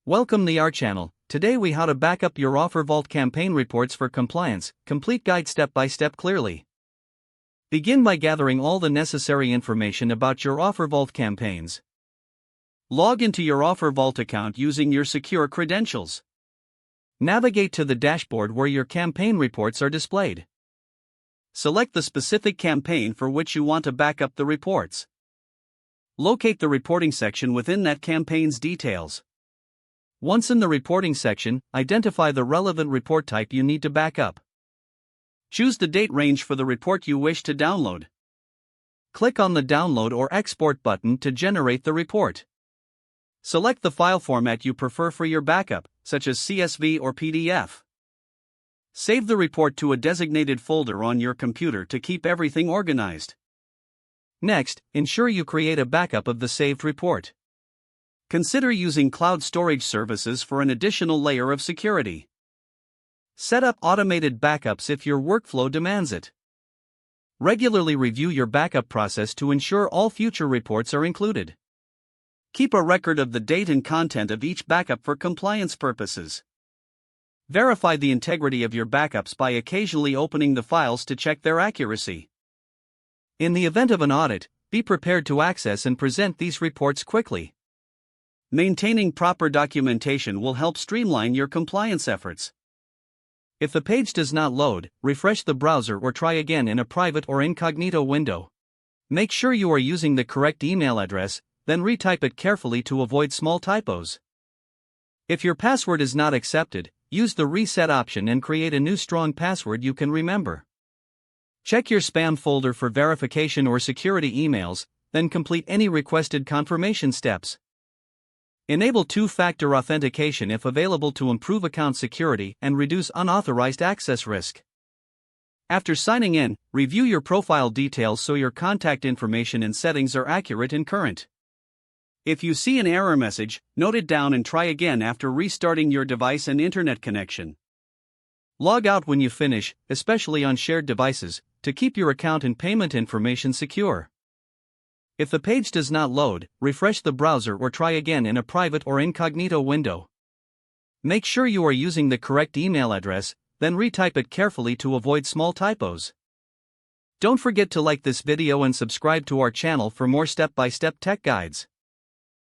Welcome to our channel. Today we how to back up your OfferVault campaign reports for compliance. Complete guide step by step clearly. Begin by gathering all the necessary information about your OfferVault campaigns. Log into your OfferVault account using your secure credentials. Navigate to the dashboard where your campaign reports are displayed. Select the specific campaign for which you want to back up the reports. Locate the reporting section within that campaign's details. Once in the reporting section, identify the relevant report type you need to back up. Choose the date range for the report you wish to download. Click on the Download or Export button to generate the report. Select the file format you prefer for your backup, such as CSV or PDF. Save the report to a designated folder on your computer to keep everything organized. Next, ensure you create a backup of the saved report. Consider using cloud storage services for an additional layer of security. Set up automated backups if your workflow demands it. Regularly review your backup process to ensure all future reports are included. Keep a record of the date and content of each backup for compliance purposes. Verify the integrity of your backups by occasionally opening the files to check their accuracy. In the event of an audit, be prepared to access and present these reports quickly. Maintaining proper documentation will help streamline your compliance efforts. If the page does not load, refresh the browser or try again in a private or incognito window. Make sure you are using the correct email address, then retype it carefully to avoid small typos. If your password is not accepted, use the reset option and create a new strong password you can remember. Check your spam folder for verification or security emails, then complete any requested confirmation steps. Enable two-factor authentication if available to improve account security and reduce unauthorized access risk. After signing in, review your profile details so your contact information and settings are accurate and current. If you see an error message, note it down and try again after restarting your device and internet connection. Log out when you finish, especially on shared devices, to keep your account and payment information secure. If the page does not load, refresh the browser or try again in a private or incognito window. Make sure you are using the correct email address, then retype it carefully to avoid small typos. Don't forget to like this video and subscribe to our channel for more step-by-step tech guides.